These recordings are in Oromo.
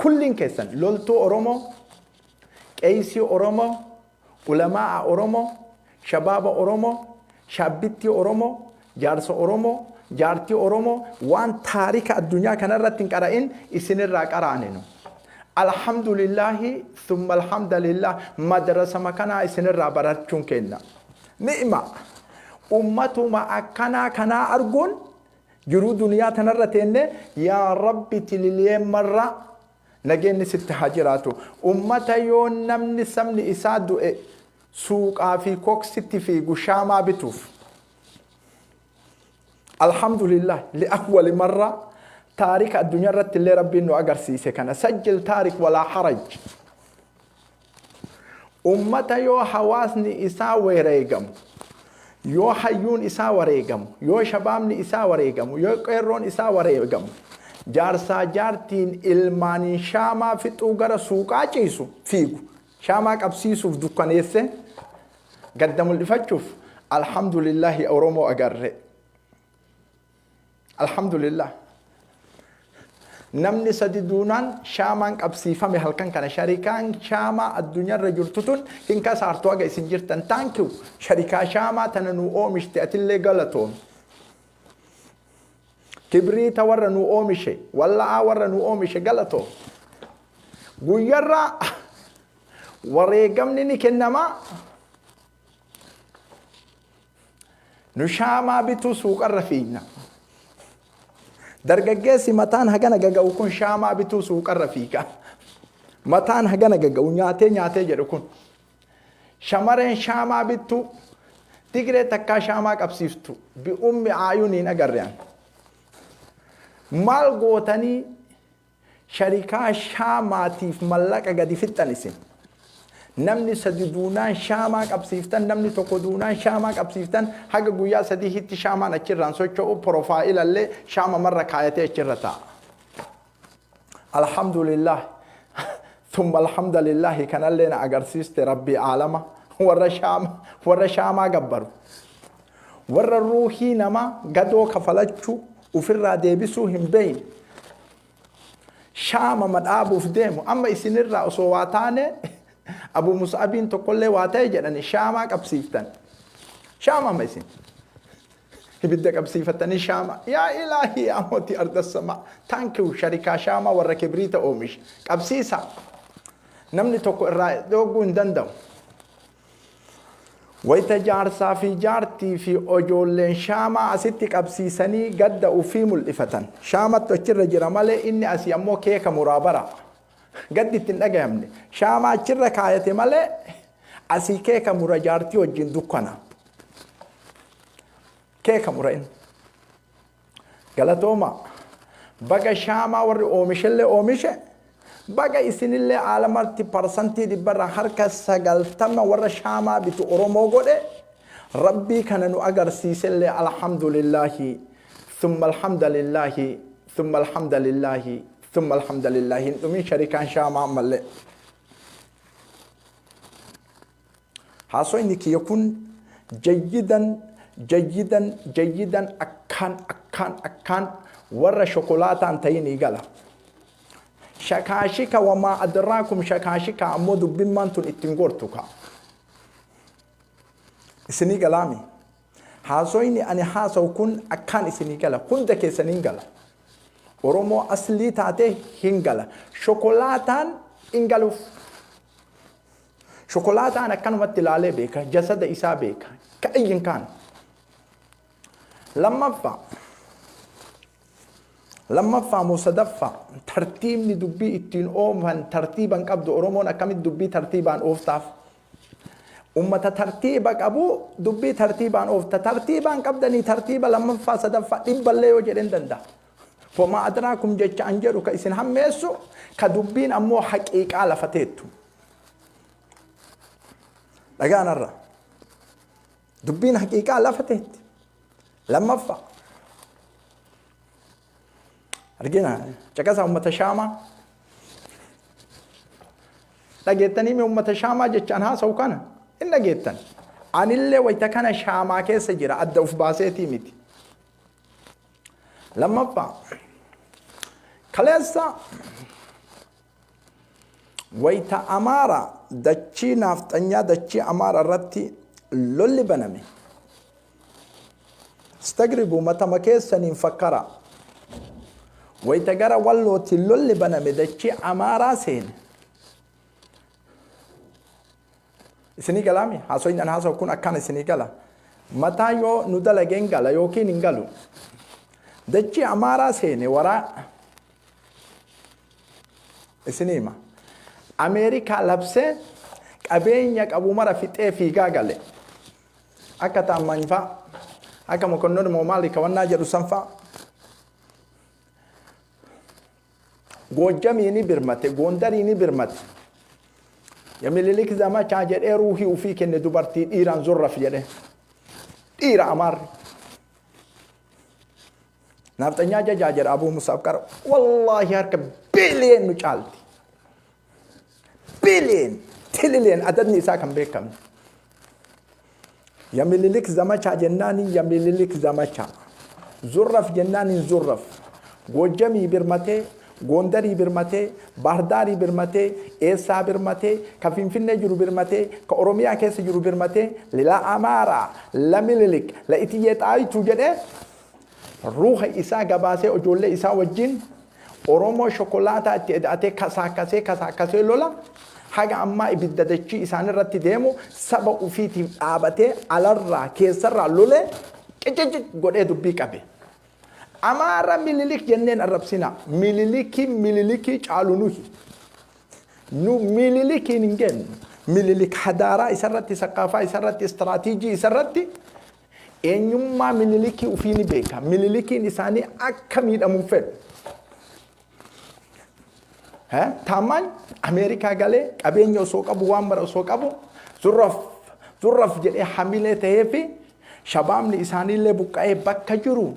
كلين كيسن لولتو أورومو قيسي أورومو علماء أورومو شباب أورومو شابتي أورومو جارس أورومو جارتي أورومو وان تاريخ الدنيا كان رتين كرائن إسن الراكارانينو الحمد لله ثم الحمد لله مدرسة مكانا إسن الرابرات كنا نعمة أمته ما أكنا كنا أرجون جرو دنيا تنرتين يا ربي تللي مرة نجين ست حجراتو أمته يون نمني سمني إسادو سوق في كوك ست في قشامة بتوف الحمد لله لأول مرة تاريخ الدنيا رت اللي ربي إنه أجرسي سكنا سجل تاريخ ولا حرج أمته يو حواسني إساوي ريجم يو حيون إساوي ريجم يو شبابني إساوي ريجم يو قيرون إساوي ريجم جارسا جارتين الماني شاما في توغر سوقا جيسو فيغو شاما قبسيسو في دكانيسه قدموا اللي فتشوف الحمد لله أورومو أجره الحمد لله نمني سديدونان شامان قبسيفا مهلكان كان شركان شاما الدنيا رجلتون إن كسرتوا أجا سنجرتن تانكو شركة شاما تننو أومش تأتي غلطون كبريت ورنو أومشي ولا ورنو أومشي غلطو غيرا وريقمني كنما نشاما بتو سوق الرفينا درجة متان هجنا جا وكون شاما بتو سوق الرفيقة متان هجنا جا ونياتي جركون شمرين شاما بتو تجري تكا شاما كبسيفتو بأم عيونين أجريان مال قوتني شركة شاما تيف ملك أجدي في التنسين نمني سديدونان شاما قبسيفتن نمني تقودونان شاما قبسيفتن حق قويا سدي هيت شاما نكران سوچو بروفايل اللي شاما مرة كايتي اچرتا الحمد لله ثم الحمد لله كان لنا اغرسيست ربي عالمه ور شاما غبرو ور الروحي نما غدو كفلچو وفر ديبسو هم بين شاما مدابو فديمو اما اسنرا صواتانه أبو مصعبين تقول له واتجر أن شاما كبسيفتن شاما ما يصير بدك كبسيفتن شاما يا إلهي أموتي أرض السماء تانكو شركة شاما وركبريت أومش كبسيسا نمني تقول رأي دوغون دندو ويتجار صافي جارتي في أجولين شاما أستي كبسيسني قد أفيم الإفتن شاما تشير جرمالي إني أسيامو كيك مرابرة قد تنقامني شاما تشرك آياتي مالي أسي كيكا مراجارتي وجين دكنا كيكا مرين قالتوما بقى شاما وري أومش اللي أومشه بقى إسن اللي عالمرتي برسنتي دي برا حركة سقلتما ورا شاما بتو أرومو قولي ربي كان نؤجر سيس اللي الحمد لله ثم الحمد لله ثم الحمد لله ثم الحمد لله انتم شركان شاما ملء حاسو انك يكون جيدا جيدا جيدا اكان ورا شوكولاته انتيني قال شكاشيكا وما ادراكم شكاشيكا امود بمانتون اتنغورتوكا اسني كلامي حاسو اني انا حاسو كن اكان اسني قال كنت كسنين قال أورومو أصلي تاته هنجلا شوكولاتان إنجلوف شوكولاتان كان متلالي بيكا جسد إسا بيكا كأي كان لما فا مصدفة ترتيب ندبي اتين أومهن ترتيبا قبض أورومونا كم دبي ترتيبا أوفتاف أمتا ترتيبك أبو دبي ترتيبا أوفتا ترتيبا قبضني ترتيبا لما فا صدفة إبالي وجرين دندا فما أدراكم جيتش أنجرو كإسن هم يسو كدبين أمو حقيقة على فتيتو لقانا الرا دبين حقيقة على فتيت لما فا رجينا جكاسا أمة شاما لقيتني من أمة شاما جيتش أنها سوكانا إن لقيتن عن اللي ويتكنا شاما كيس جرا أدو في باسيتي ميتي لما فا كلاسا wayita amaara dachii naafxanyaa dachii amaara irratti lolli baname stagribu matama keessaniin fakkara wayita gara wallooti lolli baname dachii amaaraa seene isinii galaami haasoyin an haasawu kun akkana isinii gala mataa yoo nu dalageen gala yookiin hin galu dachii amaaraa seene waraa isinii hima Ameerikaa labsee qabeenya qabu mara fixee fiigaa gale akka taammanfaa akka mokonnon moomaali kawannaa jedhu sanfaa Goojjamiini birmate Gondariini birmate Yamililik zamachaa jedhee ruuhii ufii kenne dubartii dhiiraan zurraf jedhe dhiira amaarri naafxanyaa jajaa jedha Abuu Musaab qara wallaahi harka biiliyen nu caalti billion, trillion adadni isaa kan beekamne. Yamililik zamachaa jennaani yamililik zamachaa. Zurraf jennaani zurraf. Goojjamii birmatee, Gondarii birmatee, Baardaarii birmatee, Eessaa birmatee, ka Finfinnee jiru birmatee, ka Oromiyaa keessa jiru birmatee, la Amaaraa, la Mililik, la Itiyyee Xaayituu jedhee ruuha isaa gabaasee ijoollee isaa wajjin Oromoo shokolaataa itti hidhatee kasaakasee lola. Haga ammaa ibidda dachii isaan irratti deemu saba ufiitiif dhaabatee alarraa keessarraa lole qiccici godhee dubbii qabe. Amaara Mililik jenneen arrabsina. Mililikii caalu nuhi. Nu Mililikiin hin gennu. Mililik hadaaraa isarratti, saqaafaa isarratti, istiraatiijii isarratti eenyummaa Mililikii ufii ni beeka. Mililikiin isaanii akka miidhamuun fedhu. Taamaan Ameerikaa galee qabeenya osoo qabu waan mara osoo qabu zurraf jedhee hamilee ta'ee fi shabaabni isaaniillee buqqa'ee bakka jiru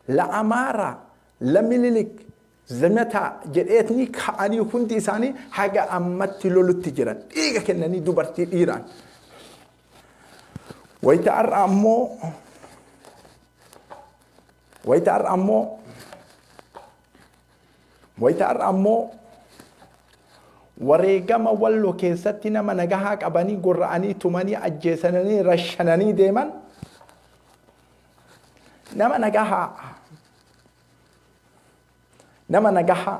la Amaaraa la Mililik zamataa jedheetni ka'anii hundi isaanii haga ammatti lolutti jiran dhiiga kennanii dubartii dhiiraan. Wayita har'a ammoo wareegama walloo keessatti nama nagahaa qabanii gorra'anii tumanii ajjeesanii rashananii deeman nama nagahaa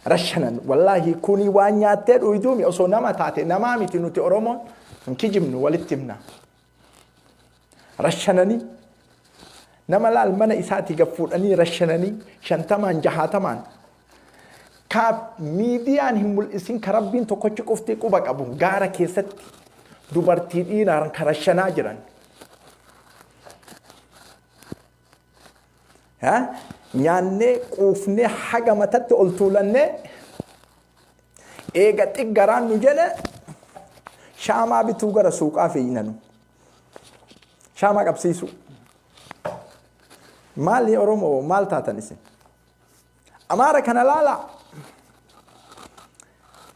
rashanan wallahi kuni waan nyaattee dhuyduumi osoo nama taate namaa miti nuti Oromoon hin kijibnu walitti himna rashananii nama laal mana isaati gaffuudhanii rashananii 50 60 Kaap miidiyaan hin mul'isin ka Rabbiin tokkochi qofti quba qabu gaara keessatti dubartii dhiiraan karashanaa jiran. Nyaannee quufnee haga matatti ol tuulannee eega xiggaraan nu jedhe shaamaa bituu gara suuqaa fe'inanu. Shaamaa qabsiisu. Maali Oromoo maal taatan isin? Amaara kana laalaa.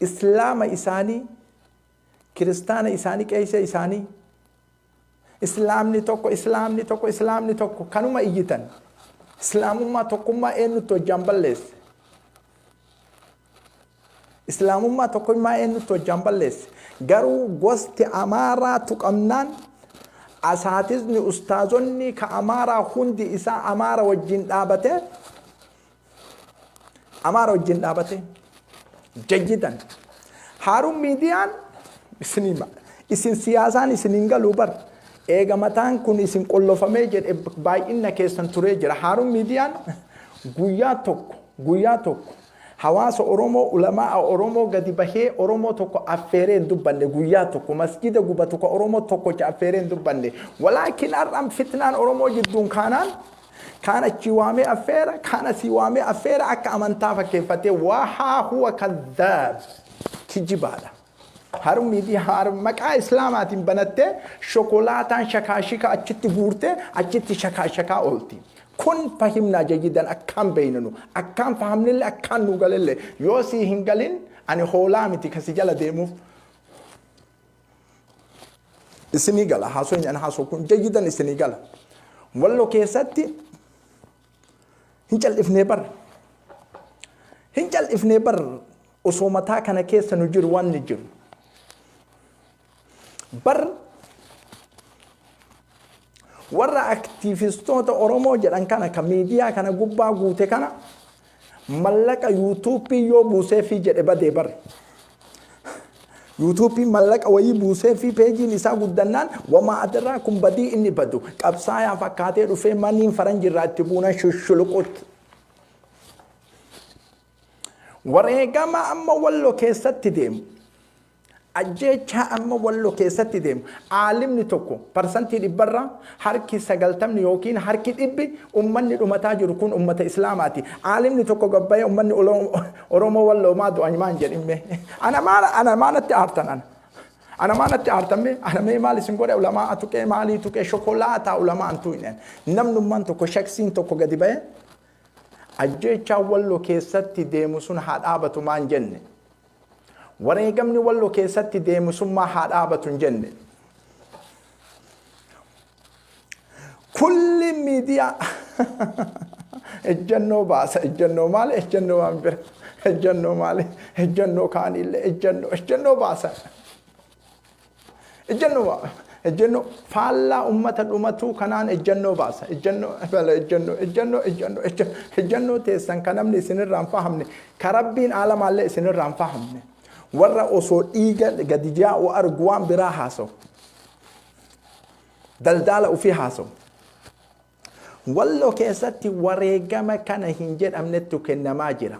Islaama isaanii, kiristaana isaanii, qeesee isaanii, islaamni tokko kanuma iyyitan. Islaamummaa tokkummaa eenyutti hojjaan balleesse. Islaamummaa tokkummaa eenyutti hojjaan balleesse. Garuu gosti Amaaraa tuqamnaan asaatisni ustaazonni ka Amaaraa hundi isaa Amaara wajjin dhaabate. Jajjidan Harun miidiyaan isin siyaasaan isin hin galu bar eega mataan kun isin qollofamee jedhe baay'ina keessan turee jira. Harun miidiyaan guyyaa tokko hawaasa Oromoo ulamaa Oromoo gadi bahee Oromoo tokko affeeree hin dubbanne guyyaa tokko masjida gubatu ka Oromoo tokko affeeree hin dubbanne walaakin har'aan fitnaan Oromoo jidduun kaanaan كان الشوامي أفيرا كان سيوامي أفيرا أك أمانتا فكيفتي وها هو كذاب كجبالة هارم ميدي هارم مكا إسلامات بنته شوكولاتان شكاشكا أجت بورته أجت شكاشكا أولتي كن فهمنا جيدا أكام بيننا أكام فهمنا اللي أكام نقول اللي يوسي هنقلين أنا خولامتي كسجالة ديمو السنغال هاسوين أنا هاسوكون جيدا السنغال والله كيساتي هنجل إفنبر osoo mataa kana keessa nu jiru waan ni jiru. Bar warra aktiivistoota Oromoo jedhan kana kan miidiyaa kana gubbaa guute kana mallaqa yuutuubii yoo buusee fi jedhe badee bar. yuutuubii mallaqa wayii buusee fi peejiin isaa guddannaan wamaa adarraa kun badii inni badu qabsaayaa fakkaatee dhufee maniin faranjirraa itti buunan shushuluquutti. Wareegama amma Walloo keessatti deemu ajjeechaa amma Walloo keessatti deemu aalimni tokko parsantii 100 harki 90 yookiin harki 100 ummanni dhumataa jiru kun ummata islaamaati. Aalimni tokko gabbayee ummanni Oromoo Walloo maa du'an maan jedhime ana maanatti aartan ana maanatti aartame ana mee maal isin godhe ulamaa tuqee maalii tuqee shokolaataa ulamaa antu hin namnummaan tokko shaksiin tokko gadi ba'e ajjeechaa Walloo keessatti deemu sun haa dhaabatu maan jenne. Wareegamni Walloo keessatti deemu sun haa dhaabatu hin jenne. Kulli miidiyaa ejjennoo baasa ejjennoo maali ejjennoo waan bira ejjennoo maali ejjennoo kaanillee ejjennoo baasa ejjennoo faallaa ummata dhumatu kanaan ejjennoo baasa ejjennoo teessan kan namni isinirraan fahamne ka rabbiin aalamaallee isinirraan fahamne warra osoo dhiiga gadi jaa'u argu waan biraa haasawu daldala ofii haasawu. Walloo keessatti wareegama kana hin jedhamnetu kennamaa jira.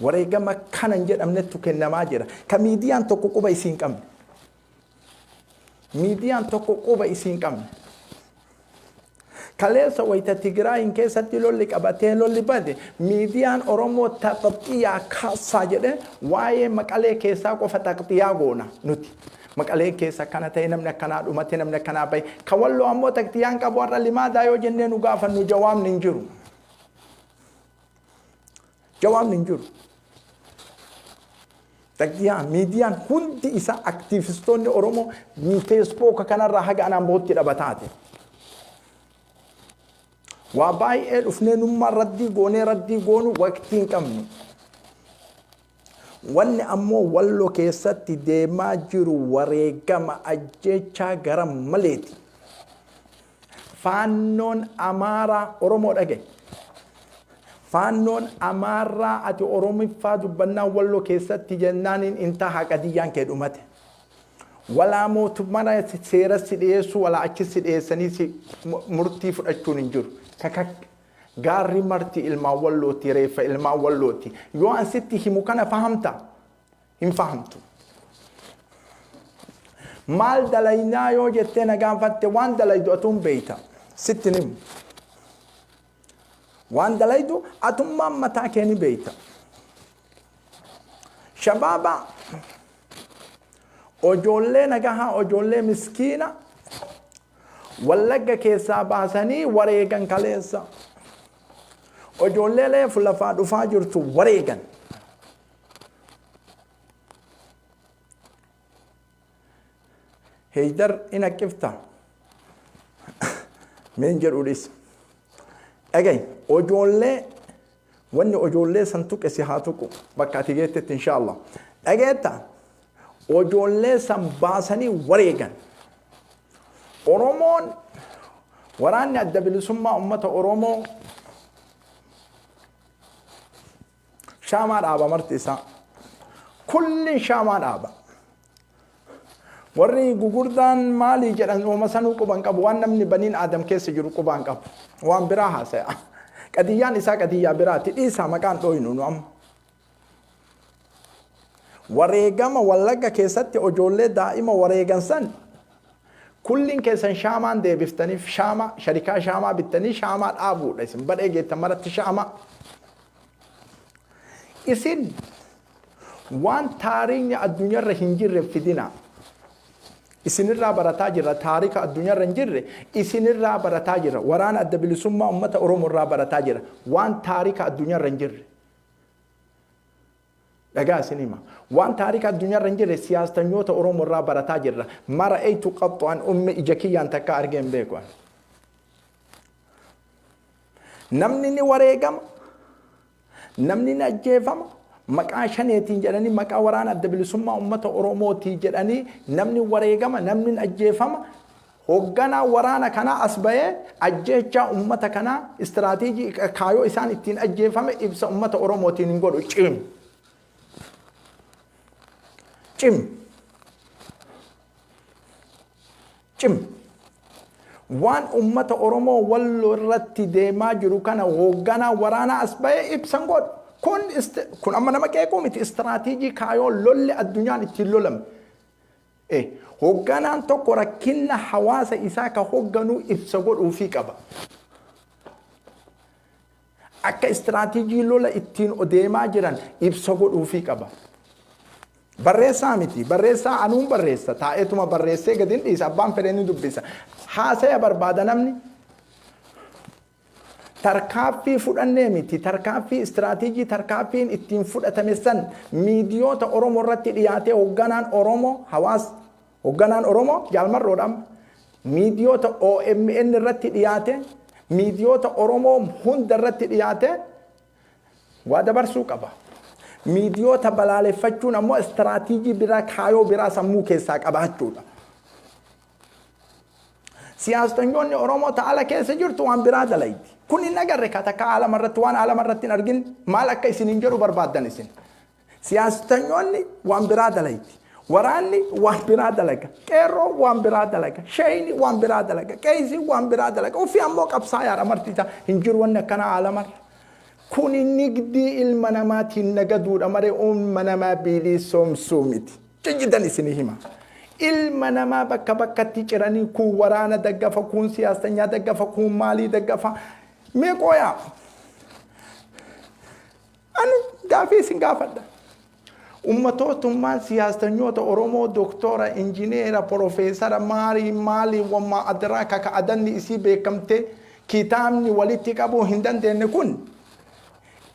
Wareegama kana hin jedhamnetu kennamaa jira. Ka miidiyaan tokko quba isiin qabne. Miidiyaan tokko quba isiin qabne. Kaleessa wayita Tigraayin keessatti lolli qabatee lolli bade miidiyaan Oromoo taqxiyaa kaasaa jedhe waa'ee Maqalee keessaa qofa taqxiyaa goona nuti. Maqalee keessa kana ta'e namni akkanaa dhumate namni akkanaa bahe ka Walloo ammoo taqxiyaan qabu warra limaadaa yoo jennee nu gaafannu jawaabni hin jiru. Jawaabni hin jiru. Taqxiyaan miidiyaan hundi isaa aktiivistoonni Oromoo feesbuuka kanarraa haga anaan bootti dhabataate. Waa baay'ee dhufnee nummaa raddii goonu waqtii hin qabnu. Wanni ammoo Walloo keessatti deemaa jiru wareegama ajjeechaa gara maleeti. Faannoon Amaaraa Oromoo dhagaye. Faannoon Amaaraa ati Oromiffaa dubbannaa Walloo keessatti jennaaniin intaa haqadiyyaan kee dhumate. Walaa mootummaa seera si dhiyeessu walaa achi si dhiyeessanii murtii fudhachuun hin jiru. Kakak gaarri marti ilmaa Wallooti reeffa ilmaa Wallooti yoo an sitti himu kana fahamta hin fahamtu. Maal dalaynaa yoo jettee na gaafatte waan dalaydu atuun beeyta sitti himu. Waan dalaydu atummaan mataa kee ni beeyta. Shabaaba ojoollee nagahaa ojoollee miskiina Wallagga keessaa baasanii wareegan kaleessa. Ojoollee leefu lafaa dhufaa jirtu wareegan. Heydar ina qifta. Meen jedhuudhis. Dhagayi ojoollee wanni ojoollee san tuqe si haa tuqu bakka ati geettetti inshaallah. Dhageetta ojoollee san baasanii wareegan. Oromoon waraanni adda bilisummaa ummata Oromoo shaamaa dhaaba marti isaa. Kulli shaamaa dhaaba. Warri gugurdaan maalii jedhan ooma sanuu quban qabu waan namni baniin Aadam keessa jiru quban qabu. Waan biraa haasaya. Qadiyyaan isaa qadiyyaa biraati dhiisaa maqaan dhooynu nu amma. Wareegama Wallagga keessatti ojoollee daa'ima wareegan san kullin keessan shaamaan deebiftaniif shaama sharikaa shaamaa bittanii shaamaa dhaabuudha isin badhee geettan maratti shaamaa. Isin waan taariikni addunyaarra hin jirre fidina. Isinirraa barataa jirra taarika addunyaarra hin jirre isinirraa barataa jirra waraana adda bilisummaa ummata Oromoorraa barataa jirra waan taarika addunyaarra hin jirre. Dhagaa isinima waan taarika addunyaarra hin jirre siyaasanyoota Oromoorraa barataa jirra mara eeytu qabxu an ummi ija kiyyaan takka argeen beeku. Namni ni wareegama namni ni ajjeefama maqaa shaneetiin jedhanii maqaa waraana adda bilisummaa uummata Oromootii jedhanii namni wareegama namni ajjeefama hoogganaa waraana kana as bahee ajjeechaa uummata kana istiraatiijii kaayoo isaan ittiin ajjeefame ibsa uummata Oromootiin hin godhu cim waan uummata Oromoo walloo irratti deemaa jiru kana hoogganaa waraana as bahee ibsan godhu kun amma nama qeequu miti istiraatiijii kaayoo lolle addunyaan ittiin lolame hoogganaan tokko rakkina hawaasa isaa ka hoogganuu ibsa godhuufii qaba akka istiraatiijii lola ittiin deemaa jiran ibsa godhuufii qaba barreessaa miti barreessaa anuun barreessa taa'eetuma barreessee gadin dhiisa abbaan fedhanii dubbisa haasaya barbaada namni tarkaaffii fudhannee miti tarkaaffii istiraatiijii tarkaaffiin ittiin fudhatame san miidiyoota Oromoo irratti dhiyaatee hoogganaan Oromoo hawaasa hoogganaan Oromoo jaalmarroodhaan miidiyoota OMN irratti dhiyaate miidiyoota Oromoo hunda irratti dhiyaate waa dabarsuu qaba miidiyoota balaaleffachuun ammoo istiraatiijii biraa kaayoo biraa sammuu keessaa qabaachuudha siyaastonni Oromoo ta'ala keessa jirtu waan biraa dalayti kun hin agarre katakka alama irratti waan alama irratti hin argin maal akka isin hin jedhu barbaaddan isin siyaastonni waan biraa dalayti waraanni waan biraa dalaga qeerroo waan biraa dalaga shayni waan biraa dalaga qeeysi waan biraa dalaga ofii ammoo qabsaa yaara martiita hin jiru wanni akkana alama kun nigdii ilma namaatiin nagaduudha maree ilma namaa bilisoomsuu miti jijjidan isinii hima ilma namaa bakka bakkatti ciranii kun waraana daggafa kun siyaasanyaa daggafa kun maalii daggafa meeqooyaa ani gaafii isin gaafadha ummatootummaan siyaasanyoota Oromoo doktora injineera profeesara maalii wammaa adiraa kaka adanni isii beekamte kitaabni walitti qabuu hin dandeenye kun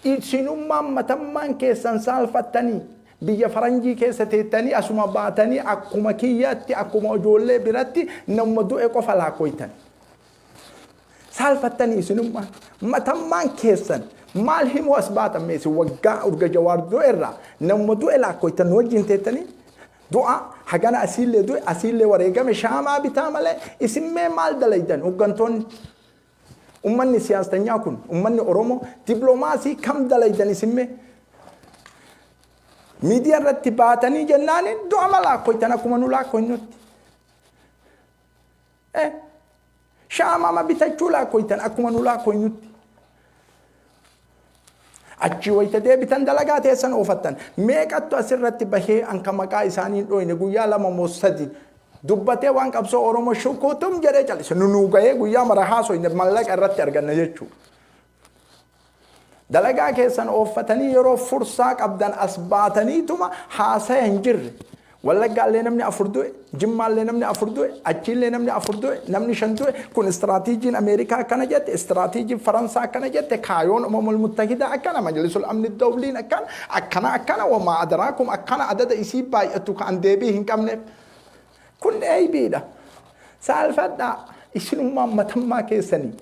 isinummaan matammaan keessan saalfattanii biyya faranjii keessa teettanii asuma baatanii akkuma kiyyaatti akkuma ijoollee biratti nama du'e qofa laakkoytan saalfattanii isinummaan matammaan keessan maal himu as baatame isin waggaa urga jawaar du'e irraa nama du'e laakkoytan wajjin teettanii du'a hagana asiillee du'e asiillee wareegame shaamaa bitaa malee isin mee maal dalaydan hoggantoonni ummanni siyaasanyaa kun ummanni Oromoo diploomaasii kam dalaydan isin mee miidiyaa irratti baatanii jennaan du'a malaakkoytan akkuma nu laakkoynutti shaamama bitachuu laakkoytan akkuma nu laakkoynutti achi wayita deebitan dalagaa teessan oofattan meeqattu asirratti bahee anka maqaa isaaniin dhoyne guyyaa lama moo sadi dubbatee waan qabsoo Oromoo shukuutum jedhee calise nu gahee guyyaa mara haasoyne mallaqa irratti arganna jechuu dalagaa keessan oofatanii yeroo fursaa qabdan as baataniituma haasaya hin jirre Wallagaallee namni afur du'e, Jimmaallee namni afur du'e, Achiillee namni afur du'e, namni shan du'e. Kun istiraatiijiin Ameerikaa akkana jette, istiraatiijiin Faransaa akkana jette, kaayoon Uumamul Muttahidaa akkana, Majlisul Amni Dawliin akkana wamaa adaraakum akkana adada isii baay'atu kan deebii hin qabneef. Kun eebiidha. Saalfadhaa isinummaa matammaa keessanii.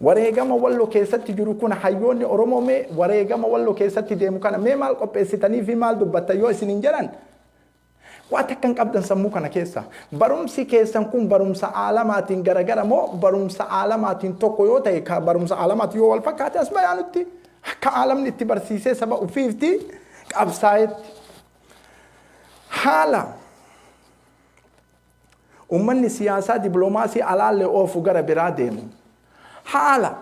Wareegama Walloo keessatti jiru kun hayyoonni Oromoo mee wareegama Walloo keessatti deemu kana mee maal qopheessitanii fi maal dubbattan yoo isin hin jedhan waan takkan qabdan sammuu kana keessa barumsi keessan kun barumsa aalamaatiin garagara moo barumsa aalamaatiin tokko yoo ta'e ka barumsa aalamaatiin yoo wal fakkaate as bayaanutti akka aalamni itti barsiisee saba ufiifti qabsaayetti haala ummanni siyaasaa diploomaasii alaallee oofu gara biraa deemu haala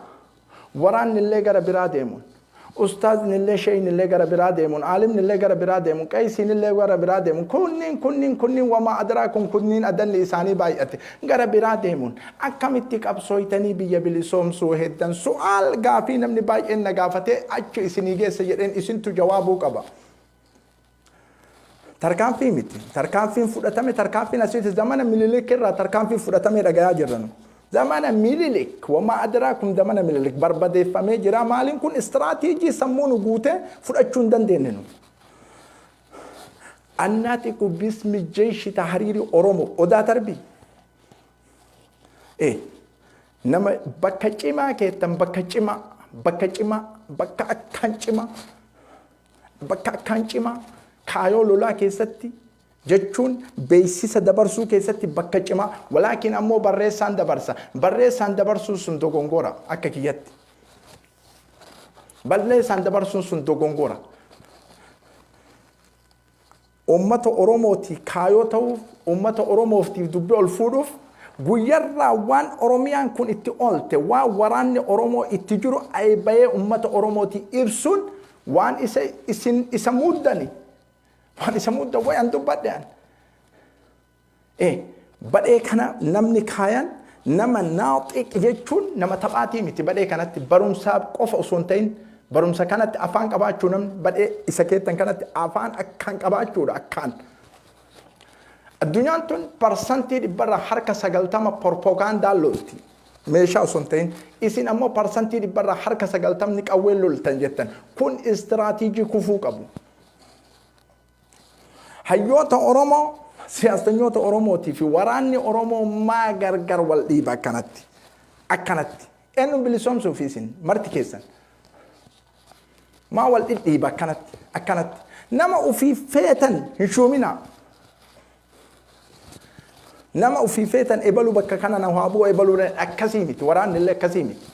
waraanni illee gara biraa deemu ustaazni illee sheeyni illee gara biraa deemu aalimni illee gara biraa deemu qaysiin illee gara biraa deemu kunniin wamaa adraakum kunniin adanni isaanii baay'ate gara biraa deemu akkamitti qabsooytanii biyya bilisoomsuu heddan su'aal gaafii namni baay'een na gaafatee achi isinii geessa jedheen isintu jawaabuu qaba. Tarkaanfii miti tarkaanfiin fudhatame tarkaanfiin asitti zamana mililik irraa tarkaanfiin fudhatame dhagayaa jirranu. Zamana mililik wama adraakum zamana mililik barbadeeffamee jira maalin kun istiraatiijii sammuun guute fudhachuun dandeenyu. Annaatiku bismi jeeshi tahriiri Oromoo odaa tarbii. Nama bakka cimaa keettan bakka cimaa bakka akkaan cimaa bakka akkaan cimaa kaayoo lolaa keessatti jechuun beeksisa dabarsuu keessatti bakka cimaa walaakin ammoo barreessaan dabarsuun sun dogongora akka kiyyatti barreessaan dabarsuun sun dogongora ummata Oromooti kaayoo ta'uuf ummata Oromootiif dubbii ol fuudhuuf guyyarraa waan Oromiyaan kun itti oolte waan waraanni Oromoo itti jiru aybayee ummata Oromooti ibsuun waan isa muddani waan isa mudda wayan dubbadhaan badhee kana namni kaayan nama naaxiq jechuun nama taphaatii miti badhee kanatti barumsaa qofa osoo hin ta'in barumsa kanatti afaan qabaachuu namni badhee isa keettan kanatti afaan akkaan qabaachuudha akkaan addunyaan tun parsantii dhibbarraa harka 90 propaganda lolti meeshaa osoo hin ta'in isin ammoo parsantii dhibbarraa harka 90 qawwee loltan jettan kun istiraatiijii kufuu qabu hayyoota Oromoo siyaasanyoota Oromootii fi waraanni Oromoo maa gargar wal dhiiba akkanatti eenyu bilisoomsuuf isin marti keessan maa wal dhiiba akkanatti nama ofii feetan hin shuumina nama ofii feetan ebalu bakka kana na haabuu ebalu akkasii miti waraanni illee akkasii miti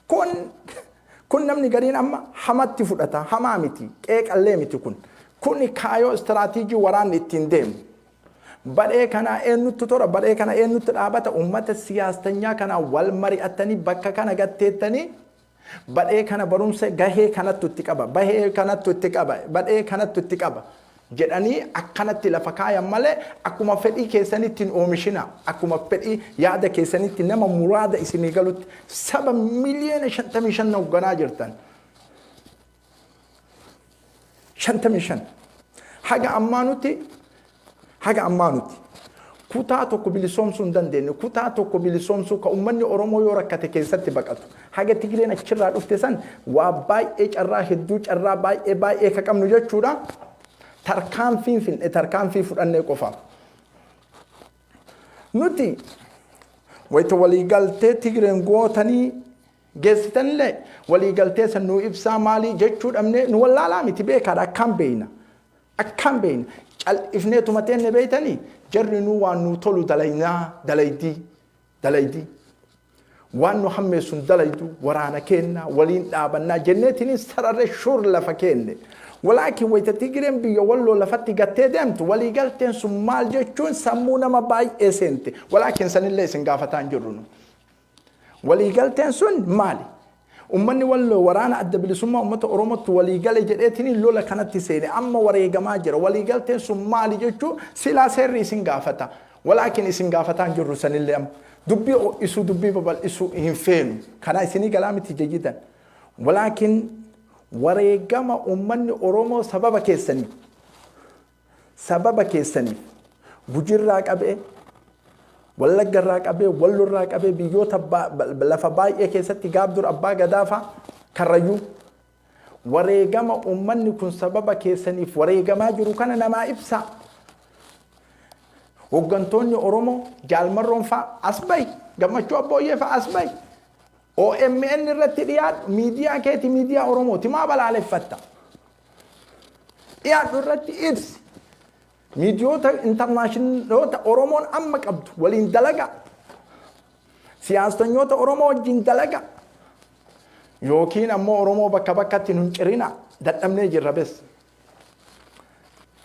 kun namni gariin amma hamatti fudhata hamaa miti qeeqallee miti kun kaayoo istiraatiijii waraanni ittiin deemu badhee kana eenyutti tora badhee kana eenyutti dhaabata ummata siyaasanyaa kana wal mari'attanii bakka kana gatteettanii badhee kana barumsa gahee kanattu itti qaba badhee kanattu itti qaba jedhanii akkanatti lafa kaayan malee akkuma fedhii keessanitti oomishina akkuma fedhii yaada keessanitti nama muraada isinii galutti saba miliyoona 55 hoogganaa jirtan 55 haga ammaa nuti kutaa tokko bilisoomsuu hin dandeenye kutaa tokko bilisoomsuu ka ummanni Oromoo yoo rakkate keessatti baqatu haga Tigireen achirraa dhufte san waa baay'ee carraa hedduu carraa baay'ee ka qabnu jechuudha tarkaanfii fudhannee qofaaf nuti wayita waliigaltee Tigireen gootanii geessitanillee waliigaltee san nuu ibsaa maalii jechuu dhabnee nu wallaalaa miti beekaadha akkaan beeyna cal'ifnee tumateen beeytanii jarri nuu waan nuu tolu dalaydii waan nu hammeessun dalaydu waraana keenna waliin dhaabannaa jenneetiin sararre shur lafa kenne walaakin wayita Tigireen biyya walloo lafatti gattee deemtu waliigalteen sun maal jechuun sammuu nama baay'ee seente walaakin sanillee isin gaafataan jirru nu waliigalteen sun maali ummanni walloo waraana adda bilisummaa ummata Oromootti waliigale jedheetiin lola kanatti seene amma wareegamaa jira waliigalteen sun maali jechuu silaa seerri isin gaafata walaakin isin gaafataan jirru sanillee dubbii babal'isuu hin feenu kana isinii galaa miti jayyidan walaakin wareegama ummanni Oromoo sababa keessaniif Gujirraa qabee Wallaggarraa qabee Wallorraa qabee biyyoota lafa baay'ee keessatti gaabdur abbaa gadaafa karrayyuu wareegama ummanni kun sababa keessaniif wareegamaa jiru kana namaa ibsa hoggantoonni Oromoo jaalmarroon faa asbay gammachuu abbooyyee faa asbay OMN irratti dhiyaadhu miidiyaa keeti miidiyaa Oromooti maa balaaleffatta dhiyaadhu irratti ibsi miidiyoota intarnaashinaaloota Oromoon amma qabdu waliin dalaga siyaasanyoota Oromoo wajjin dalaga yookiin ammoo Oromoo bakka bakkatti nun cirina dadhabnee jirra bes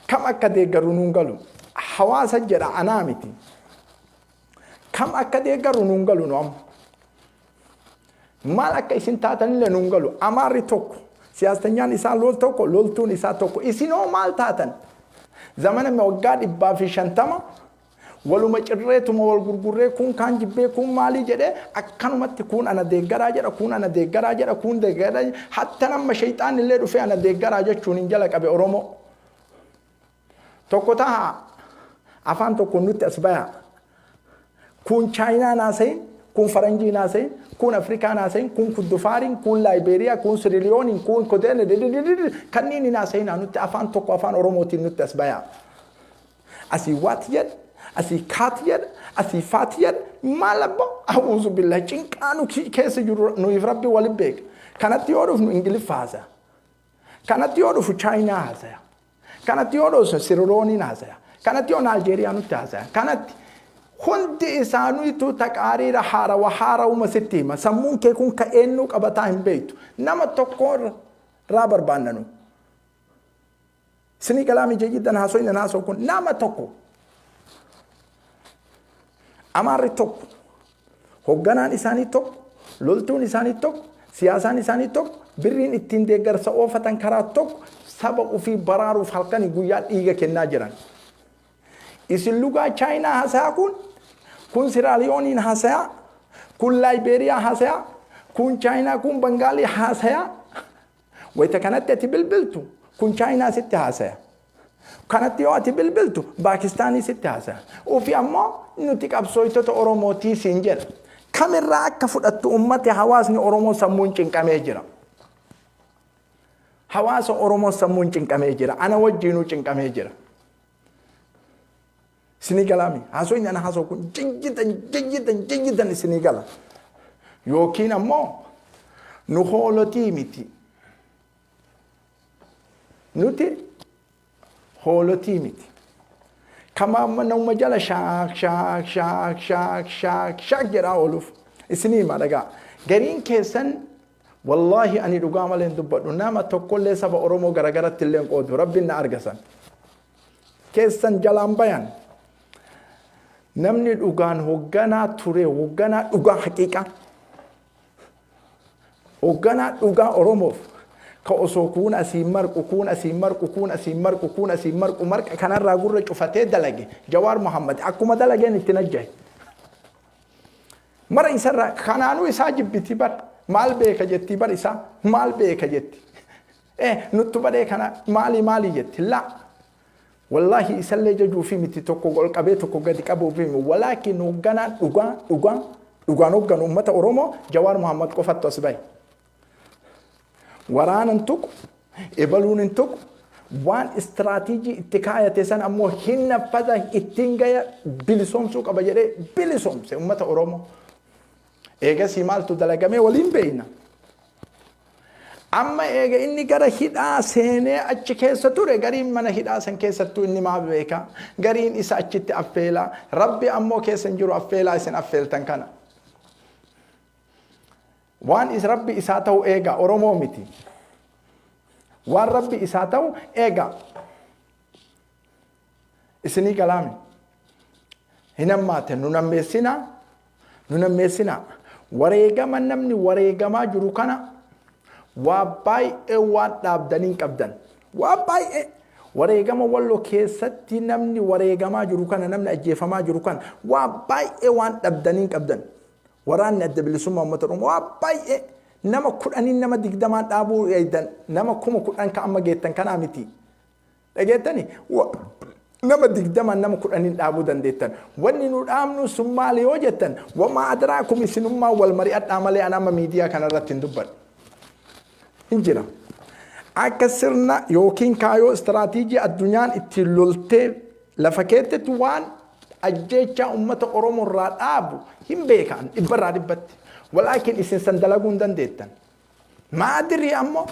kam akka deeggaru nun galu hawaasa jedha anaa miti kam akka deeggaru nun galu nu amma maal akka isin taatanillee nun galu amaarri tokko siyaasanyaan isaa lol tokko loltuun isaa tokko isinoo maal taatan zamana waggaa 150 waluma cirreetuma wal gurgurree kun kaan jibbee kun maalii jedhee akkanumatti kun ana deeggaraa jedha kun deeggaraa hatta nama shayxaan illee dhufee ana deeggaraa jechuun hin jala qabe Oromoo tokko ta'a afaan tokko nutti asbaya kun Chaayinaa naasayin kun Faranjii naasayin kun Afrikaa naasayin kun Kudufaarin kun Laayiberiyaa kun Siriliyooniin kun Koteene kanneen naasayin nutti afaan tokko afaan Oromootiin nutti asbaya asii waat jedha asii kaat jedha asii faat jedha maal abbo a'uuzu billahi cinqaanu keessa jiru nuyi rabbi wali beek kanatti yoo dhufnu ingiliffaasa Kanatti yoo dhufu Chaayinaa haasaya. Kanatti yoo dhufu Sirirooniin haasaya. Kanatti yoo Aljeeriyaanutti haasaya. Kanatti hundi isaaniitu taqaariira haarawuma sitti hima. Sammuun kee kun ka'eennu qabataa hin beektu. Nama tokko irraa barbaannanu. Isinii galaami jayyidan haasoo inni haasoo kun nama tokko. Amaarri tokko. Hogganaan isaanii tokko. Loltuun isaanii tokko. Siyaasaan isaanii tokko. Birriin ittiin deeggarsa oofatan karaa tokko. Saba ofii baraaruuf halkanii guyyaa dhiiga kennaa jiran. Isin lugaa Chaayinaa haasayaa kun Siraaliyooniin haasayaa, kun Laayiberiyaa haasayaa, kun Chaayinaa kun Bangaalii haasayaa. Wayita kanatti ati bilbiltu kun Chaayinaa sitti haasayaa. Kanatti yoo ati bilbiltu Paakistaanii sitti haasayaa. Ofii ammoo nuti qabsooytota Oromootii siin jedha. Kamirraa akka fudhattu ummati hawaasni Oromoo sammuun cinqamee jira. Hawaasa Oromoo sammuun cinqamee jira. Ana wajjiinuu cinqamee jira. Sinigalami. Haasoo inni ana haasoo kun jijjitan sinigala. Yookiin ammoo nu hoolotii miti. Nuti hoolotii miti. Kama nama jala shaak jedhaa ooluuf. Isinii madagaa. Gariin keessan wallahi ani dhugaa malee dubbadhu. Nama tokkollee saba Oromoo garagaratti illee qoodu. Rabbiin na argasan. Keessan jalaan bayan. Namni dhugaan hogganaa ture, hogganaa dhugaa haqiiqa. Hogganaa dhugaa Oromoof. Ka osoo kun asiin marqu marqa kanarraa gurra cufatee dalage. Jawaar Muhammad akkuma dalageen itti najjahe. Mara isarraa kanaanuu isaa jibbiti bar. Maal beeka jetti bar isaa? Maal beeka jetti? Nuttu badee kana maali jetti? Laa. Wallahi isallee jajuu fi miti tokko gol qabee tokko gadi qabuu fi walaakin hogganaa dhugaan hogganu ummata Oromoo Jawaar Muhammad qofattu as bahe. Waraanan tokko ebaluun hin tokko waan istiraatiijii itti kaayate san ammoo hin naffata ittiin gaya bilisoomsuu qaba jedhee bilisoomse ummata Oromoo. Eegasii maaltu dalagamee waliin beeyna. Amma eega inni gara hidhaa seenee achi keessa ture gariin mana hidhaa san keessattuu inni maa beeka. Gariin isa achitti affeelaa. Rabbi ammoo keessa hin jiru affeelaa isin affeeltan kana. Waan Rabbi isaa ta'u eega Oromoo miti. Waan Rabbi isaa ta'u eega. Isinii galaami. Hin hammaate nu nammeessinaa. Wareegama namni wareegamaa jiru kana waa baay'ee waan dhaabdanii qabdan. Waa baay'ee wareegama Walloo keessatti namni wareegamaa jiru kana namni ajjeefamaa jiru kana waa baay'ee waan dhaabdanii qabdan. Waraanni adda bilisummaa uummata Oromoo waa baay'ee nama 10 nama 20 dhaabuu eeydan nama 10,000 ka amma geettan kanaa miti. Dhageettani nama 20 nama 10 dhaabuu dandeettan. Wanni nu dhaabnu sun maali yoo jettan wama adraakum isinummaa wal mari'adhaa malee anama miidiyaa kanarratti hin dubbadhu. Injira. Akka sirna yookiin kaayoo istiraatiijii addunyaan ittiin loltee lafa keetti waan ajjeechaa uummata Oromoo irraa dhaabu hin beekan dhibbarraa dhibbatti. Walaakin isin san dalaguu hin dandeettan. Maadirii ammoo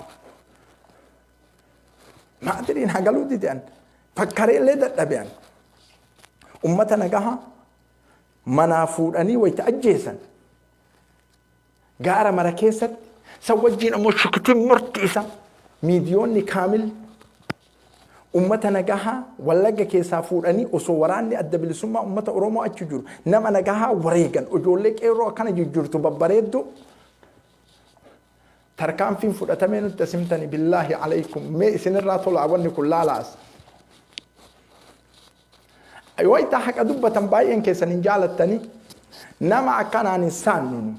maadiriin hagaluu didan fakkareellee dadhabean. Uummata nagaha manaa fuudhanii wayita ajjeesan. Gaara mara keessatti sawwajjiin ammoo shukutiin murtiisa miidiyoonni kaamil ummata nagahaa Wallagga keessaa fuudhanii osoo waraanni adda bilisummaa ummata Oromoo achi jiru nama nagahaa wareegan ijoollee qeerroo akkana jijjiirtu babbareeddu tarkaanfiin fudhatamee nutti asimtani billaahi alaykum mee isinirraa tolaa wanni kun laalaas. Wayita haqa dubbatan baay'een keessan hin jaalattani nama akkanaan hin saannu.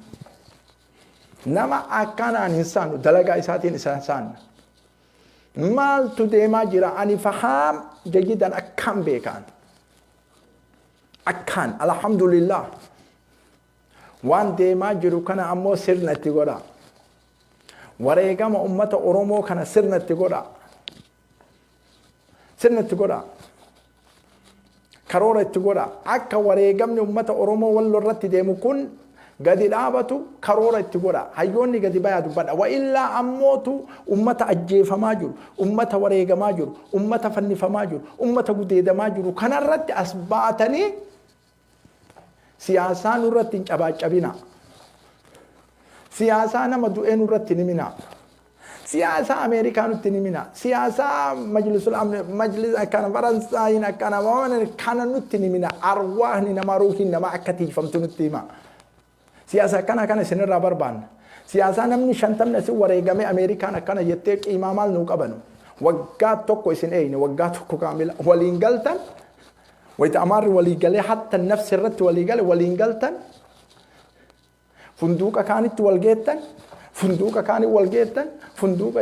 Nama akkanaan hin saannu dalagaa isaatiin isaan saanna. Maaltu deemaa jira ani fahaam jajidan akkaan beekan. Akkaan alhamdulillah. Waan deemaa jiru kana ammoo sirnatti godha. Wareegama ummata Oromoo kana sirnatti godha. Sirnatti godha. Karoora itti godha. Akka wareegamni ummata Oromoo Walloo irratti deemu kun gadi dhaabatu karoora itti godha hayyoonni gadi bayaa dubbadha wa illaa ammootu ummata ajjeefamaa jiru ummata wareegamaa jiru ummata fannifamaa jiru ummata gudeedamaa jiru kanarratti as baatanii siyaasaa nurratti hin cabaacabina siyaasaa nama du'ee nurratti ni mina siyaasaa Ameerikaanutti ni mina siyaasaa majlisul amn majlis akkana Faransaayii akkana waan kana nutti ni mina arwaahni nama ruuhin nama akka tiifamtu nutti hima siyaasaa kana isinirraa barbaanna siyaasaa namni 50 si wareegame Ameerikaan akkana jettee qiimaa maal nuu qabanu waggaa tokko isin eeyne waggaa tokko kaamila waliin galtan wayta amaarri walii galee hatta nafsi irratti walii gale waliin galtan funduuqa kaanitti wal geettan funduuqa kaanii wal geettan funduuqa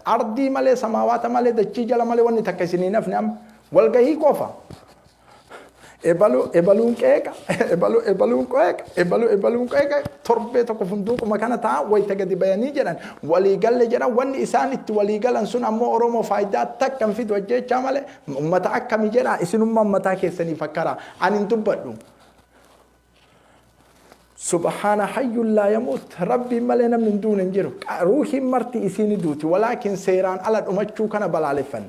ardii malee samaawaata malee dachii jala malee wanni takka isinii nafni amma wal gahii qofa ebaluun qeeqa torbee tokko funduuquma kana ta'a wayta gadi bayanii jedhan walii galle jedhan wanni isaan itti walii galan sun ammoo Oromoo faayidaa takka hin fidu jechaa malee ummata akkamii jedha isinummaa ummataa keessanii fakkara ani hin dubbadhu سبحان حي لا يموت ربي ملنا من دون انجرو روحي مرتي اسيني دوتي ولكن سيران على الامچو كان بلالفن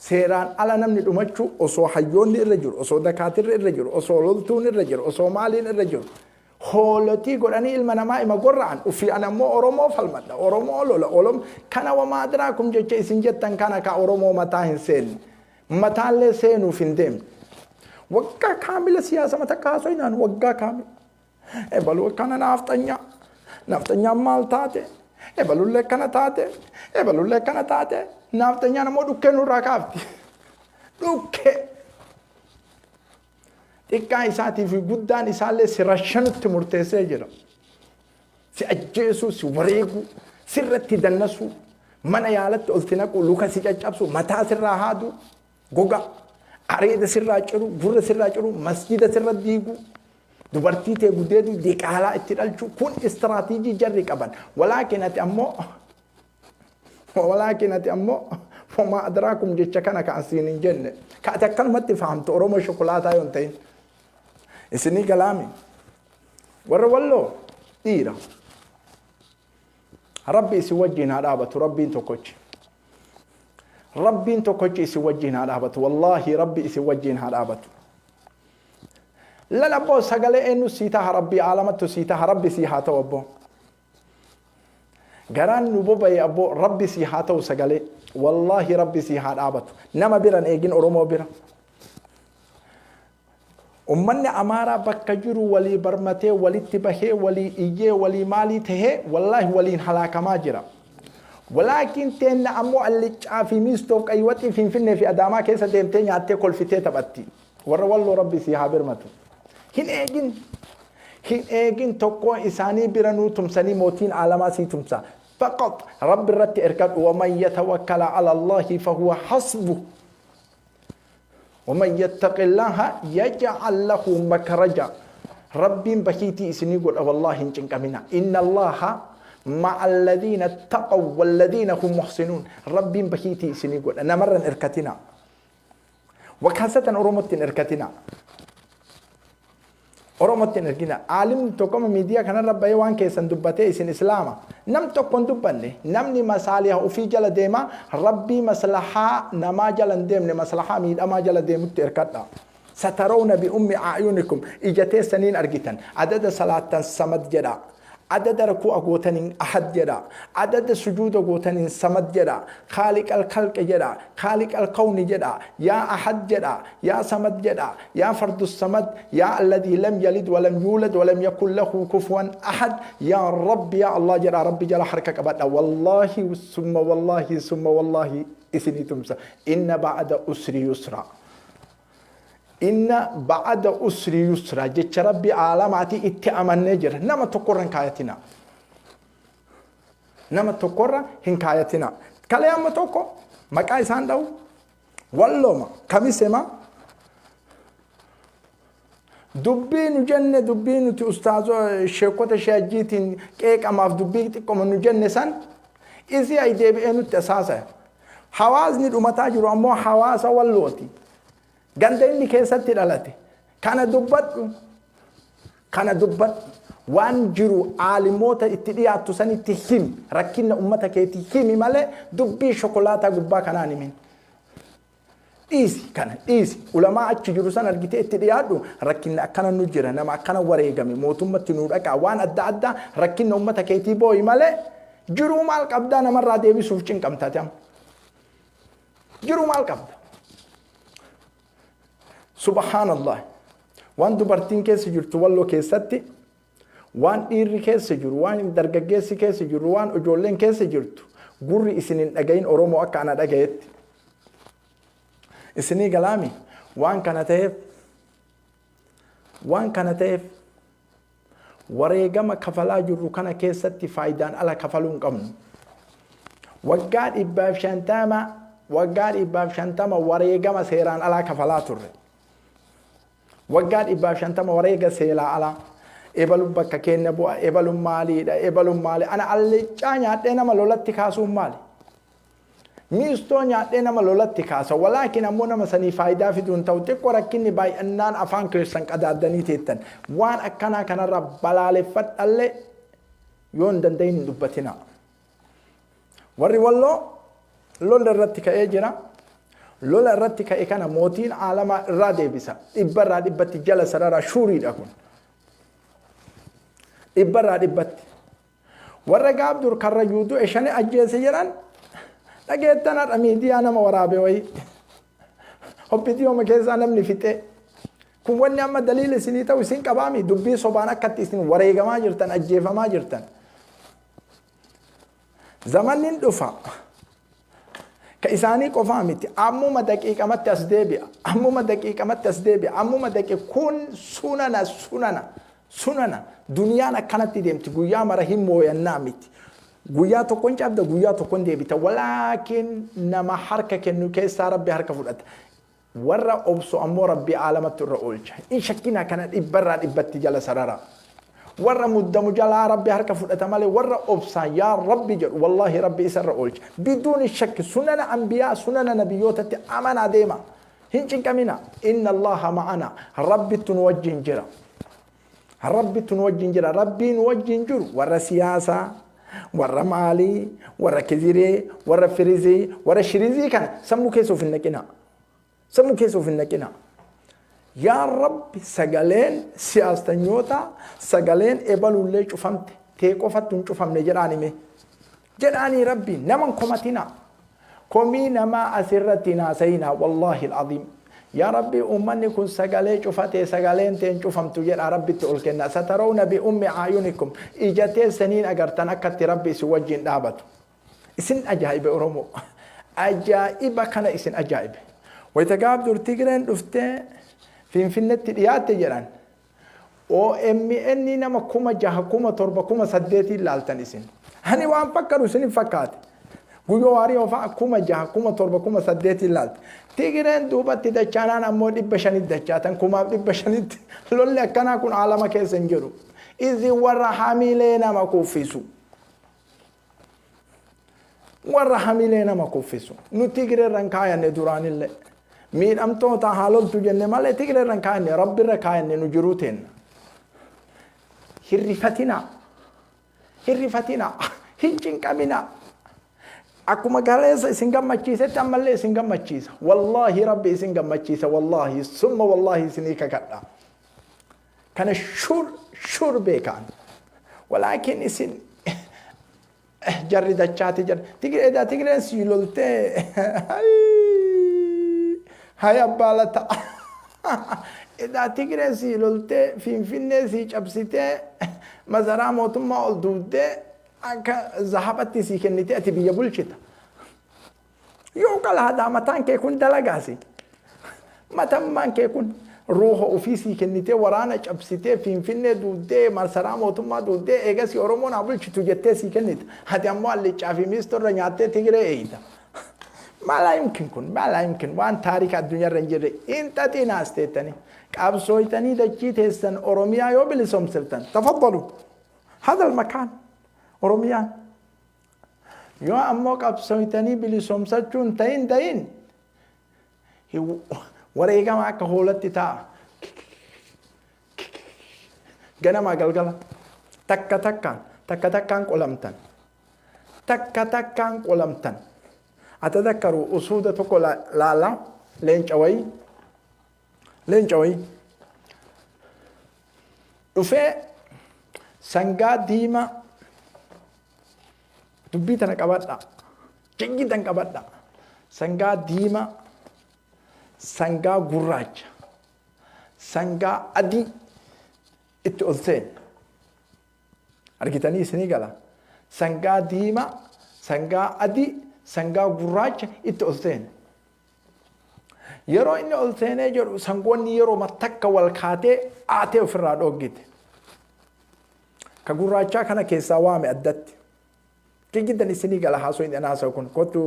سيران على نمن الامچو اوسو حيون الرجل اوسو دكاتر الرجل اوسو لولتون الرجل اوسو مالين الرجل هولتي قراني المنما ما قران وفي انا مو اورومو فالمد اورومو لولا اولم كان وما ادراكم جچ سنجتن كان كا اورومو متاهن سين متال سينو فيندم وقع كامل سياسة ما تكاسوينان وقع كامل إبلو كان نافتنيا مال تاتي إبلو لك كان تاتي إبلو لك كان تاتي نافتنيا نمو دوكي نورا كافتي دوكي إكا إساتي في قدان إسالي سرشنو تمرتسي جرا سي أجيسو سي وريقو سرتي دنسو من يالت ألتنكو لوكا سي جابسو متا سرهادو غوغا أريد سرّا جرو، بورّ سرّا جرو، مسجد سرّا ديجو، دوبارتي تيجوديدو ديكالا اترالشو كون استراتيجي جرّي كمان، ولكن أتأمّو وما أدراكم جيتش كنا كأسين الجنة، كأتكلم ما تفهمت أروما شوكولاتة يونتين، إسني كلامي، والله إيرا، ربي سوجينا رابط ربي توكوتش. ربي انتو كوجي سوجينا رابط والله ربي سوجينا رابط لا لا بو سغله انو سيتا ربي عالمت سيتا ربي سيحاتو ابو غران نوبو باي ابو ربي سيحاتو سغله والله ربي سيحا رابط نما بيرن ايجين اورومو بيرا امن امارا بكجرو ولي برمته ولي تبهه ولي ايجي ولي مالي ته والله ولي هلاك ماجرا ولكن تن أمو اللي في ميستوك أي وقت في أدامة كيسة تمتين يعطي كل فتاة تبتي والله ربي سيها برمته هن إيجين تقوى إساني برنو تمسني موتين على ما سي تمسا فقط رب الرت إركب ومن يتوكل على الله فهو حسبه ومن يتق الله يجعل له مخرجا ربي بكيتي إسني قل والله إنك منا إن الله مع الذين اتقوا والذين هم محسنون ربي بكيتي إسني قل أنا مرة إركتنا وكاسة أرومتين إركتنا أرومتين إركتنا عالم تقوم ميديا كان ربي وان كيسن دبته إسن إسلاما نم تقوم دبني نمني مساليه وفي جل ديما ربي مصلحة نما جل ديم لمصلحة ميد أما جل ديم تركتنا سترون بأم أعينكم إجتي سنين أرجتن عدد صلاة سمد جدا عدد ركوع قوتن أحد جدا عدد سجود قوتن سمد جدا خالق الخلق جدا خالق الكون جدا يا أحد جدا يا سمد جدا يا فرد السمد يا الذي لم يلد ولم يولد ولم يكن له كفوا أحد يا رب يا الله جدا رب جل حركك أبدا والله ثم والله إسني تمسى إن بعد أسر يسرا إن بعد أسر يسرا جت ربي عالماتي اتأمن نجر نما تقرن كايتنا نما تقرن هن كايتنا كلام توكو ما كايسان داو والله ما كمي سما دبين جنة دبين تي أستاذ شيكوت شاجيتين كيك أما في دبين تكم نجنة سن إزاي أيدي بينو تساسة حوازني المتاجر أمو حواس واللوتي غندني كيسة تلالتي كان دبت kana dubban waan jiru aalimoota itti dhiyaattu sanitti himi rakkina ummata keetii himi malee dubbii shokolaataa gubbaa kanaan himin dhiisi ulamaa achi jiru san argitee itti dhiyaadhu rakkina akkana nu jira nama akkana wareegame mootummatti nu dhaqaa waan adda addaa rakkina ummata keetii boo'i malee jiruu maal qabdaa namarraa deebisuuf cinqamtaati amma jiruu maal qabda subhaanallah waan dubartiin keessa jirtu walloo keessatti waan dhiirri keessa jiru waan dargaggeessi keessa jiru waan ijoolleen keessa jirtu gurri isin hin dhagayin oromoo akka ana dhagayetti isinii galaami waan kana ta'eef wareegama kafalaa jirru kana keessatti faayidaan ala kafaluu hin qabnu waggaa 150 wareegama seeraan alaa kafalaa turre waggaa 150 wareega seelaa alaa ebalun bakka keenya bu'a ebalun maaliidha ebalun maali ana allichaa nyaadhee nama lolatti kaasuun maali miistoo nyaadhee nama lolatti kaasa walaakin ammoo nama sanii faayidaa fiduun ta'u xiqqoo rakkinni baay'annaan afaan keessan qadaaddanii teettan waan akkanaa kanarra balaaleffadhallee yoo hin dandayin hin dubbatina warri walloo lola irratti ka'ee jira lola irratti ka'e kana mootiin aalamaa irraa deebisa dhibbarraa dhibbatti jala sararaa shuuriidha kun dhibbarraa dhibbatti warra gaabdur karra yuuduu eshane ajjeese jedhan dhageettan har'a miidiyaa nama waraabe wayii hobbitiyooma keessaa namni fixe kun wanni amma daliila isinii ta'u isin qabaami dubbii sobaan akkatti isin wareegamaa jirtan ajjeefamaa jirtan zamannin dhufa ka isaanii qofaa miti ammuma daqiiqamatti as deebi'a ammuma kun sunana duniyaan akkanatti deemti guyyaa mara hin mooyannaa miti guyyaa tokkon cabda guyyaa tokkon deebita walaakin nama harka kennu keessaa rabbi harka fudhata warra obsu ammoo rabbi aalamatti irra oolcha in shakkina kana dhibbarraa dhibbatti jala sarara warra muddamu jalaa rabbi harka fudhata malee warra obsaan yaa rabbi jedhu wallahi rabbi isarra oolcha biduun shakki sunana anbiyaa sunana nabiyyootatti amanaa deema hin cinqamina inna allaha ma'ana rabbittu nu wajjin jira rabbiin wajjin jiru warra siyaasaa warra maalii warra kiziree warra firizii warra shirizii kana sammuu keessoof hin naqina yaa rabbi sagaleen siyaastanyoota sagaleen ebalullee cufamte tee qofattu hin cufamne jedhaanii rabbi naman komatina komii namaa asirratti naasayina wallahi alazim yaa rabbi ummanni kun sagalee cufatee sagaleen teen cufamtu jedha rabbitti ol kenna satarawna bi ummi aayunikum ijatee saniin agartan akkatti rabbi isin wajjin dhaabatu isin ajaa'ibe oromoo ajaa'iba kana isin ajaa'ibe wayta gaabdur Tigreen dhuftee Finfinneetti dhiyaatte jedhan OMN nama 6,7,8 ilaaltan isin hani waan fakkaatu isin fakkaate guyyoo waarii ofaa 6,7,8 ilaalte Tigreen duubatti dachaanaan ammoo 500 dachaatan 500 lolli akkanaa kun aalama keessa hin jiru izi warra hamilee nama kuffisu nu Tigreerran kaayanne duraanillee miidhamtoota haaloltu jenne malee Tigreerran kaayanne rabbirra kaayanne nu jiruu teenna hirrifatina hin cinqamina akkuma galeessa isin gammachiisetti ammallee isin gammachiisa wallahi rabbi isin gammachiisa wallahi summa wallahi isinii kakadha kana shur beekaan walaakin isin jarri dachaati jarri Tigreen sii loltee hay abbaalata Tigreen sii loltee Finfinnee sii cabsitee mazaraa mootummaa ol duudee akka zahabatti sii kennite ati biyya bulchita yoo qalaadaa mataan kee kun dalagaasi matammaan kee kun ruuha ofii sii kennite waraana cabsitee Finfinnee duudee masaraa mootummaa duudee eegasii Oromoon haa bulchitu jettee sii kennite ati ammoo allichaa fi miistorra nyaattee Tigree eeyita maalaa yumkin waan taarika addunyaarra hin jirre hin xaxiinaas teettanii qabsooytanii dachii teessan Oromiyaa yoo bilisoomsiftan tafaddalu hadal makaan Oromiyaan yoo ammoo qabsooytanii bilisoomsachuun ta'in wareegama akka hoolatti ta'a ganama galgala takka takkaan qolamtan takka takkaan qolamtan atadakkaru usuuda tokko laala leenca wayii dhufee sangaa diimaa dubbii tana qabadha jiggitan qabadha sangaa diimaa sangaa gurraacha sangaa adii itti ol seene argitanii isinii gala sangaa diimaa sangaa adii sangaa gurraacha itti ol seene yeroo inni ol seenee jedhu sangoonni yeroo takka wal kaatee aatee ofirraa dhoggite ka gurraachaa kana keessaa waame addatti jayyidan isinii gala haasoo inni haasa'u kun kottu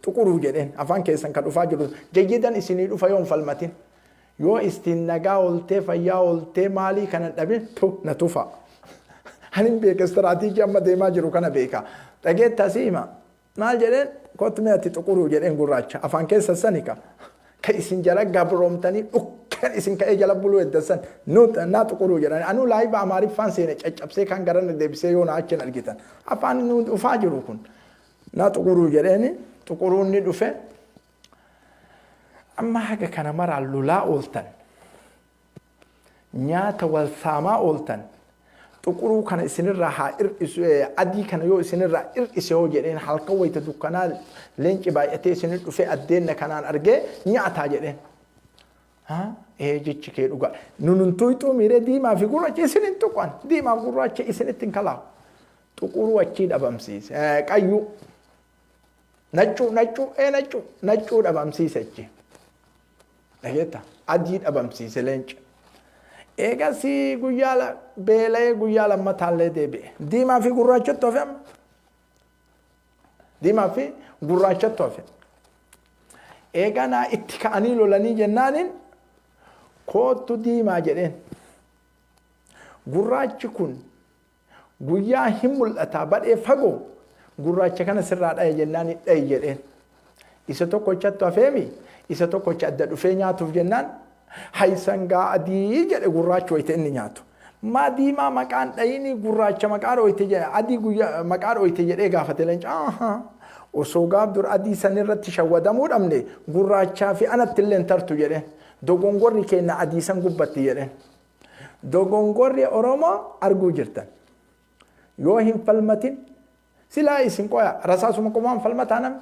xuquruu jedheen afaan keessan kan dhufaa jiru jayyidan isinii dhufa yoo hin falmatin yoo istiin nagaa oltee fayyaa oltee maalii kana dhabin na tufa hanin beeka istiraatiijii amma deemaa jiru kana beeka dhageetta siima maal jedheen kottu mee ati xuquruu jedheen gurraacha afaan keessa sanika ka isin jala gabroomtanii dhukkan isin ka'ee jala buluu eddasan naa xuquruu jedhan anuu laayiba amaariffaan seene caccabsee kan garana deebisee yoo na achiin argitan afaan nu dhufaa jiru kun naa xuquruu jedheeni xuquruun ni dhufe amma haga kana maraan lolaa ooltan nyaata wal saamaa ooltan xuquruu kana isinirraa haa ir'isu adii kana yoo isinirraa ir'ise yoo jedheen halkan wayita dukkanaa leenci baay'atee isinir dhufe addeenna kanaan argee nyaataa jedheen jechi kee dhugaa nununtuuxuu miiree diimaa fi gurraacha isinin tuqan diimaa fi gurraacha isinitti hin kalaawu xuquruu achii dhabamsiise qayyuu naccuu dhabamsiise achi dhageetta adii dhabamsiise leenci eegas guyyaa beela'ee guyyaa lammataallee deebi'e diimaa fi gurraachatti ofe amma diimaa fi gurraachatti ofe eeganaa itti ka'anii lolanii jennaaniin koottu diimaa jedheen gurraachi kun guyyaa hin mul'ataa badhee fagoo gurraacha kana sirraa dhaye jennaaniin dhaye jedheen isa tokkochatti hafeemi isa tokkocha adda dhufee nyaatuuf jennaan haysangaa adii jedhe gurraacha wayite inni nyaatu maa diimaa maqaan dhayini gurraacha maqaa dhooyte jedhe adii guyyaa maqaa dhooyte jedhee gaafate leenca osoo gaaf dur adii san irratti shawwadamuu dhabne gurraachaa fi anatti illee tartu jedhe dogongorri keenya adii san gubbatti jedhe dogongorri oromoo arguu jirtan yoo hin falmatin silaa isin qoya rasaasuma qomaan falmataa namni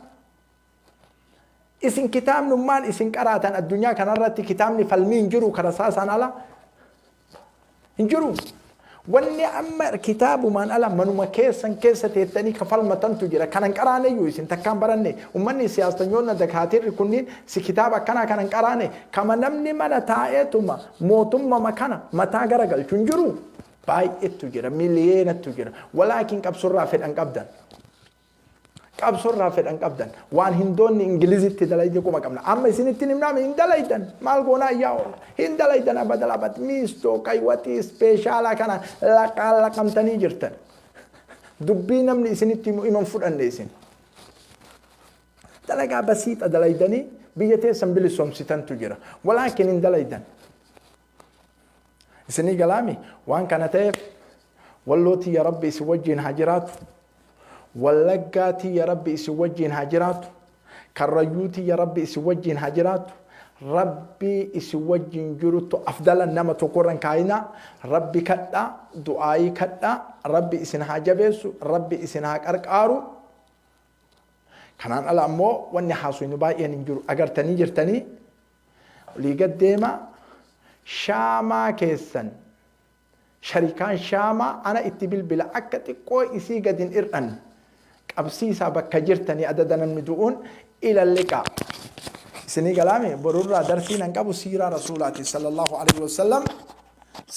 isin kitaabnummaan isin qaraatan addunyaa kanarratti kitaabni falmii hin jiru karasaasaan ala hin jiru wanni amma kitaabumaan ala manuma keessan keessa teettanii ka falmatantu jira kanan qaraaneyyuu isin takkaan baranne ummanni siyaasanyoonni dakaatirri kunniin si kitaaba akkanaa kanan qaraane kama namni mana taa'eetuma mootummaa kana mataa garagalchu hin jiru baay'eetu jira miliyeenatu jira walaakin qabsurraa fedhan qabdan qabsurraa fedhan qabdan waan hindoonni ingilizitti dalayde kuma qabna amma isinitti nimnaame hin dalaydan maal goonaa yaa hin dalaydan abadalabat miistoo qaywati speeshaalaa kana laqamtanii jirtan dubbii namni isinitti iman fudhanne isin dalagaa basiixa dalaydanii biyya teessan bilisoomsitantu jira walaakin hin dalaydan isinii galaami waan kana ta'eef wallootii ya rabbi isin wajjiin haa jiraatu wallaggaati ya rabbi isin wajjiin haa jiraatu karrayyuuti ya rabbi isin wajjiin haa jiraatu rabbi isin wajjiin jirutu afdala nama tokkorran kaayina rabbi kadha du'aayii kadha rabbi isin haa jabeessu rabbi isin haa qarqaaru kanaan ala ammoo wanni haasuyni baay'een hin jiru agartanii jirtanii liigad deema shaamaa keessan sharikaan shaamaa ana itti bilbila akka xiqqoo isii gadin ir'an qabsiisaa bakka jirtanii adada namni du'uun ilalliqaa isinii galaame borurraa darsiin an qabu siiraa rasuulaati sallallahu alaihi wasallam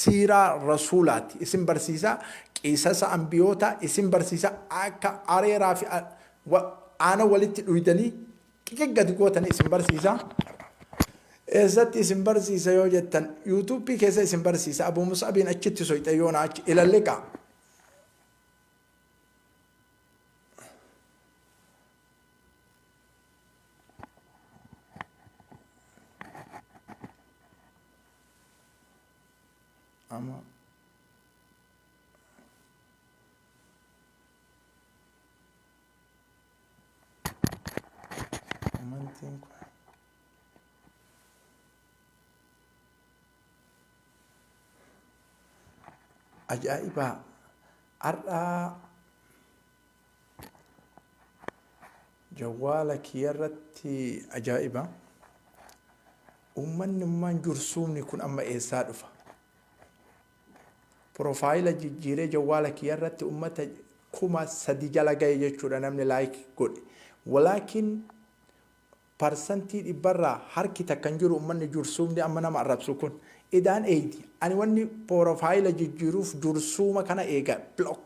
siiraa rasuulaati isin barsiisa qisasa ambiyoota isin barsiisa akka areeraa fi aana walitti dhuydanii qiqqaati gootanii isin barsiisa eessatti isin barsiisa yoo jettan yuutuubii keessa isin barsiisa abuu musaabiin achitti soyxe yoona achi ilalliqaa ama amantiin kun ajaa'ibaa har'aa jawwaala kiyyarratti ajaa'iba ummanni ummaan jursuumni kun amma eessaa dhufa profaayila jijjiiree jawwaala kiyyarratti ummata 3,000 jala ga'e jechuudha namni laayik godhe walaakin parsantii dhibbarraa harki takkan jiru ummanni jursuumni amma nama arrabsu kun idaan eeyti ani wanni profaayila jijjiiruuf jursuuma kana eega block